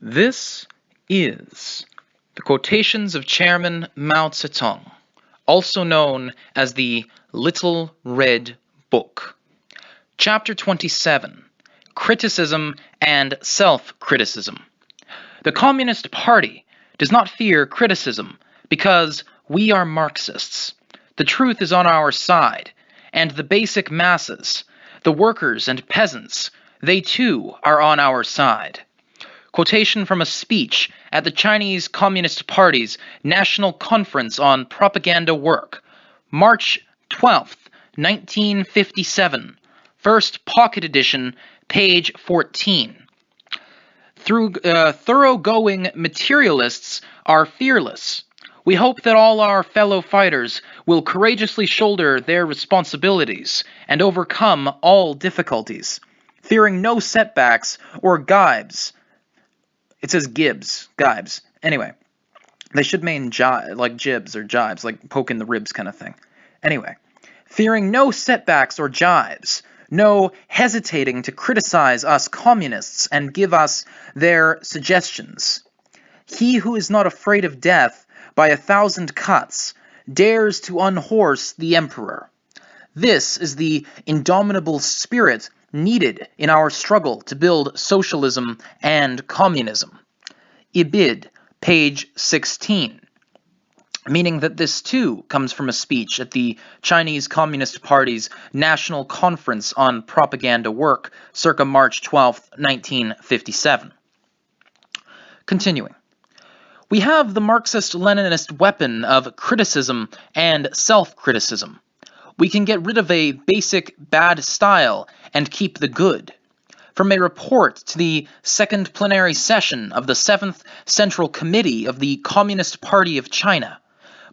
This is the Quotations of Chairman Mao Tse-Tung, also known as the Little Red Book. Chapter 27, Criticism and Self-Criticism. The Communist Party does not fear criticism because we are Marxists. The truth is on our side, and the basic masses, the workers and peasants, they too are on our side. Quotation from a speech at the Chinese Communist Party's National Conference on Propaganda Work, March 12, 1957, first pocket edition, page 14. Thoroughgoing materialists are fearless. We hope that all our fellow fighters will courageously shoulder their responsibilities and overcome all difficulties, fearing no setbacks or gibes. It says gibes. Anyway, they should mean like jibs or jibes, like poke in the ribs kind of thing. Anyway, fearing no setbacks or jibes, no hesitating to criticize us communists and give us their suggestions. He who is not afraid of death by 1,000 cuts dares to unhorse the emperor. This is the indomitable spirit needed in our struggle to build socialism and communism. Ibid, page 16. Meaning that this too comes from a speech at the Chinese Communist Party's National Conference on Propaganda Work, circa March 12, 1957. Continuing. We have the Marxist-Leninist weapon of criticism and self-criticism. We can get rid of a basic bad style and keep the good. From a report to the second plenary session of the 7th Central Committee of the Communist Party of China,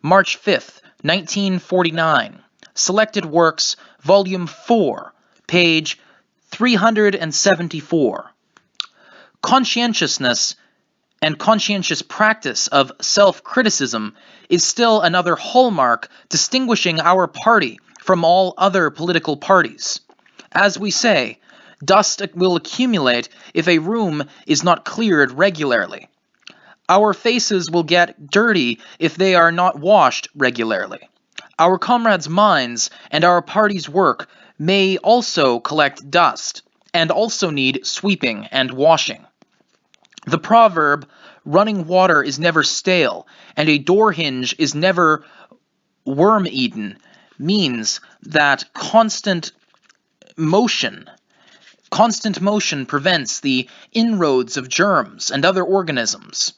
March 5, 1949, Selected Works, Volume 4, page 374. Conscientiousness and conscientious practice of self-criticism is still another hallmark distinguishing our party from all other political parties. As we say, dust will accumulate if a room is not cleared regularly. Our faces will get dirty if they are not washed regularly. Our comrades' minds and our party's work may also collect dust, and also need sweeping and washing. The proverb, running water is never stale, and a door hinge is never worm-eaten, means that constant motion prevents the inroads of germs and other organisms.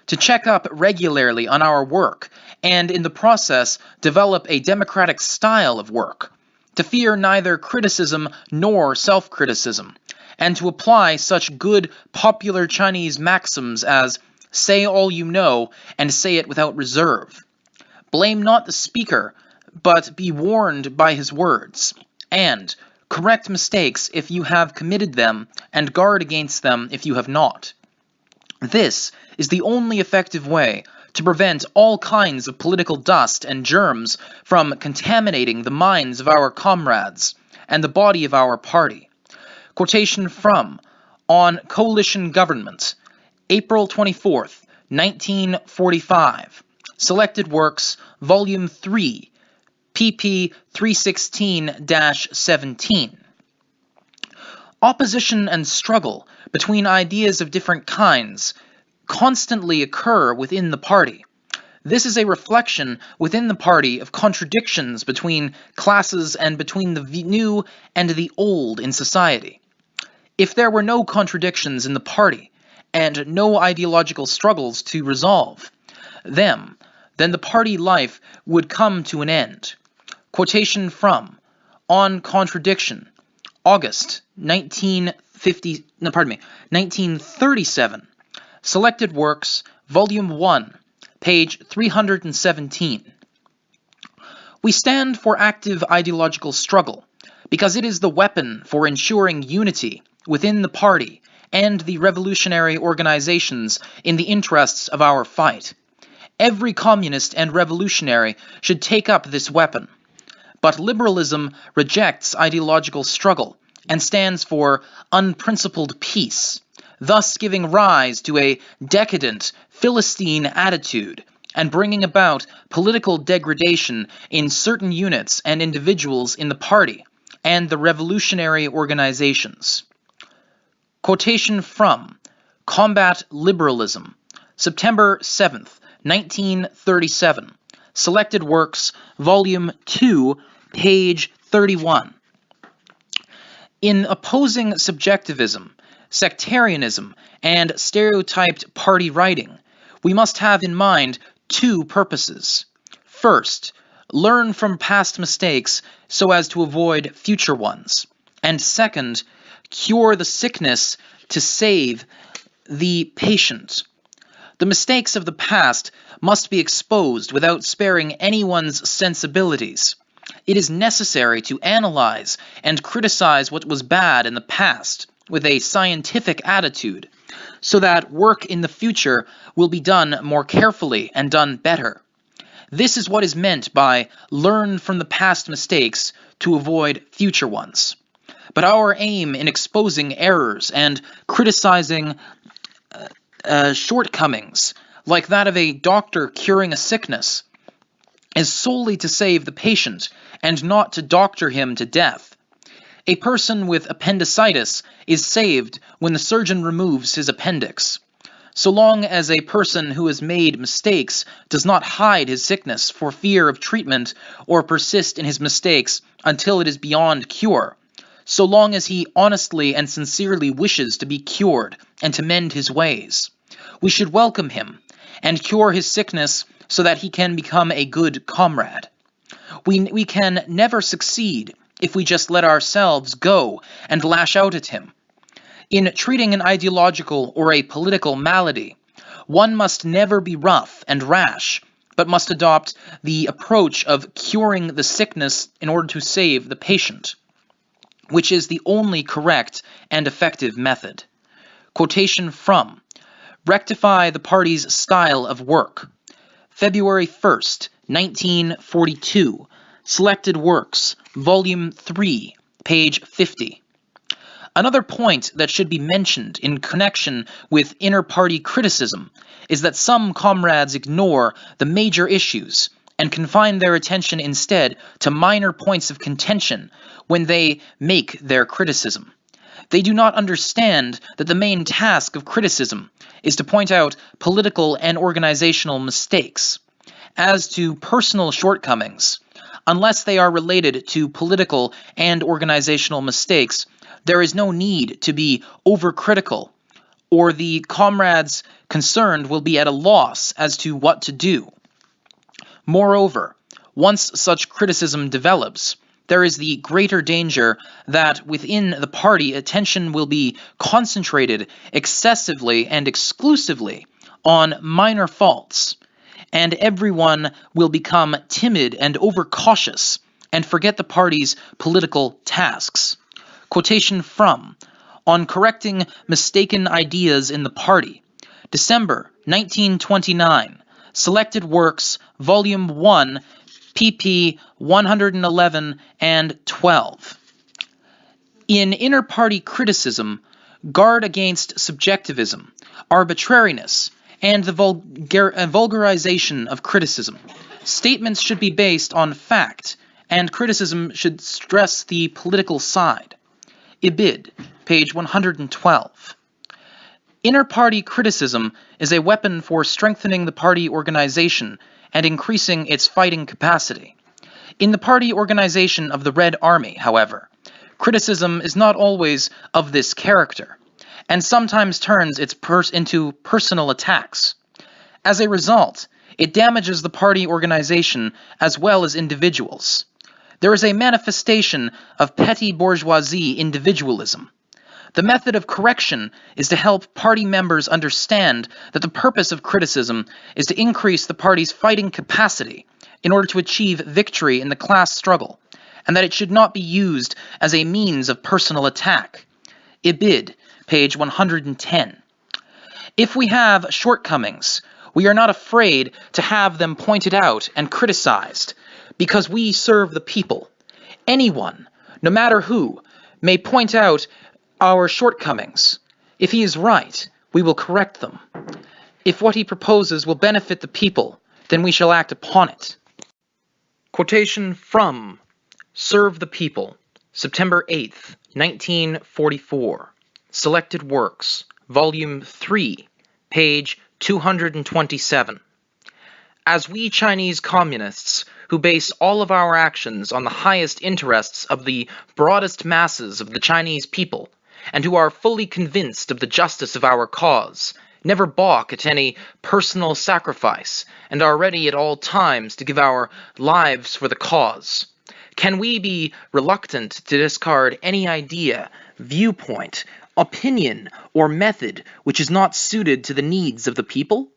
To check up regularly on our work, and in the process develop a democratic style of work. To fear neither criticism nor self-criticism, and to apply such good popular Chinese maxims as say all you know and say it without reserve. Blame not the speaker, but be warned by his words, and correct mistakes if you have committed them, and guard against them if you have not. This is the only effective way to prevent all kinds of political dust and germs from contaminating the minds of our comrades and the body of our party. Quotation from On Coalition Government, April 24th, 1945. Selected Works, Volume 3, pp. 316-17. Opposition and struggle between ideas of different kinds constantly occur within the party. This is a reflection within the party of contradictions between classes and between the new and the old in society. If there were no contradictions in the party, and no ideological struggles to resolve them, then the party life would come to an end. Quotation from On Contradiction, August 1937. Selected Works, Volume 1, page 317. We stand for active ideological struggle because it is the weapon for ensuring unity within the party and the revolutionary organizations in the interests of our fight. Every communist and revolutionary should take up this weapon. But liberalism rejects ideological struggle and stands for unprincipled peace. thus giving rise to a decadent, Philistine attitude and bringing about political degradation in certain units and individuals in the party and the revolutionary organizations. Quotation from Combat Liberalism, September 7th, 1937. Selected Works, Volume 2, page 31. In opposing subjectivism, sectarianism, and stereotyped party writing, we must have in mind two purposes. First, learn from past mistakes so as to avoid future ones. And second, cure the sickness to save the patient. The mistakes of the past must be exposed without sparing anyone's sensibilities. It is necessary to analyze and criticize what was bad in the past with a scientific attitude, so that work in the future will be done more carefully and done better. This is what is meant by learn from the past mistakes to avoid future ones. But our aim in exposing errors and criticizing shortcomings, like that of a doctor curing a sickness, is solely to save the patient and not to doctor him to death. A person with appendicitis is saved when the surgeon removes his appendix. So long as a person who has made mistakes does not hide his sickness for fear of treatment or persist in his mistakes until it is beyond cure, so long as he honestly and sincerely wishes to be cured and to mend his ways, we should welcome him and cure his sickness so that he can become a good comrade. We can never succeed if we just let ourselves go and lash out at him. In treating an ideological or a political malady, one must never be rough and rash, but must adopt the approach of curing the sickness in order to save the patient, which is the only correct and effective method. Quotation from Rectify the Party's Style of Work, February 1st, 1942. Selected Works, Volume 3, page 50. Another point that should be mentioned in connection with inter-party criticism is that some comrades ignore the major issues and confine their attention instead to minor points of contention when they make their criticism. They do not understand that the main task of criticism is to point out political and organizational mistakes. As to personal shortcomings, unless they are related to political and organizational mistakes, there is no need to be overcritical, or the comrades concerned will be at a loss as to what to do. Moreover, once such criticism develops, there is the greater danger that within the party attention will be concentrated excessively and exclusively on minor faults, and everyone will become timid and overcautious and forget the party's political tasks. Quotation from On Correcting Mistaken Ideas in the Party, December 1929. Selected Works, Volume 1, pp. 111 and 12. In inter-party criticism, guard against subjectivism, arbitrariness, and the vulgarization of criticism. Statements should be based on fact, and criticism should stress the political side. Ibid, page 112. Inter-party criticism is a weapon for strengthening the party organization and increasing its fighting capacity. In the party organization of the Red Army, however, criticism is not always of this character, and sometimes turns into personal attacks. As a result, it damages the party organization as well as individuals. There is a manifestation of petty bourgeoisie individualism. The method of correction is to help party members understand that the purpose of criticism is to increase the party's fighting capacity in order to achieve victory in the class struggle, and that it should not be used as a means of personal attack. Ibid, page 110. If we have shortcomings, we are not afraid to have them pointed out and criticized, because we serve the people. Anyone, no matter who, may point out our shortcomings. If he is right, we will correct them. If what he proposes will benefit the people, then we shall act upon it. Quotation from Serve the People, September 8th, 1944. Selected Works, Volume 3, page 227. As we Chinese communists, who base all of our actions on the highest interests of the broadest masses of the Chinese people, and who are fully convinced of the justice of our cause, never balk at any personal sacrifice, and are ready at all times to give our lives for the cause, can we be reluctant to discard any idea, viewpoint, opinion, or method which is not suited to the needs of the people?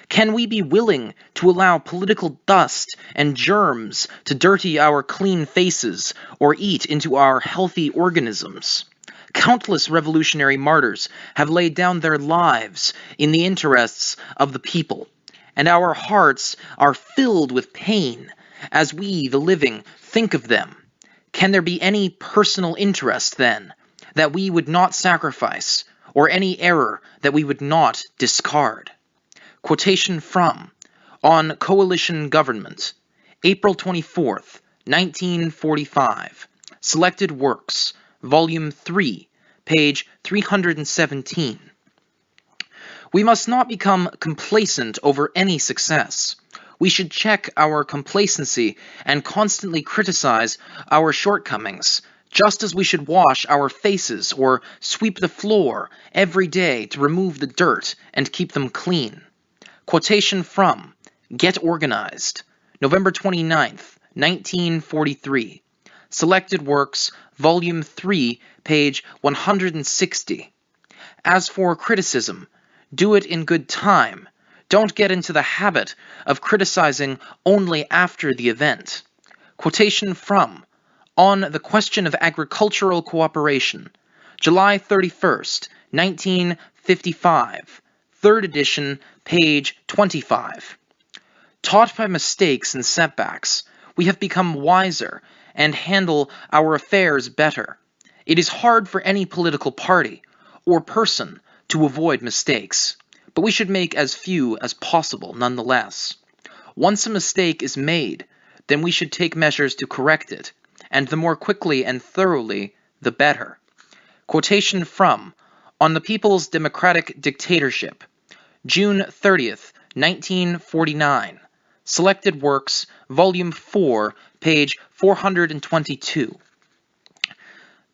Can we be willing to allow political dust and germs to dirty our clean faces or eat into our healthy organisms? Countless revolutionary martyrs have laid down their lives in the interests of the people, and our hearts are filled with pain as we, the living, think of them. Can there be any personal interest, then, that we would not sacrifice, or any error that we would not discard? Quotation from On Coalition Government, April 24th, 1945. Selected Works, Volume 3, page 317. We must not become complacent over any success. We should check our complacency and constantly criticize our shortcomings, just as we should wash our faces or sweep the floor every day to remove the dirt and keep them clean. Quotation from Get Organized, November 29th, 1943. Selected Works, Volume 3, page 160. As for criticism, do it in good time. Don't get into the habit of criticizing only after the event. Quotation from On the Question of Agricultural Cooperation, July 31st, 1955, 3rd edition, page 25. Taught by mistakes and setbacks, we have become wiser and handle our affairs better. It is hard for any political party or person to avoid mistakes, but we should make as few as possible nonetheless. Once a mistake is made, then we should take measures to correct it, and the more quickly and thoroughly, the better. Quotation from On the People's Democratic Dictatorship, June 30th, 1949. Selected Works, Volume 4, page 422.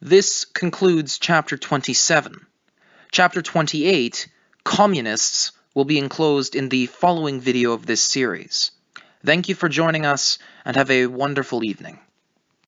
This concludes Chapter 27. Chapter 28, Communists, will be enclosed in the following video of this series. Thank you for joining us, and have a wonderful evening.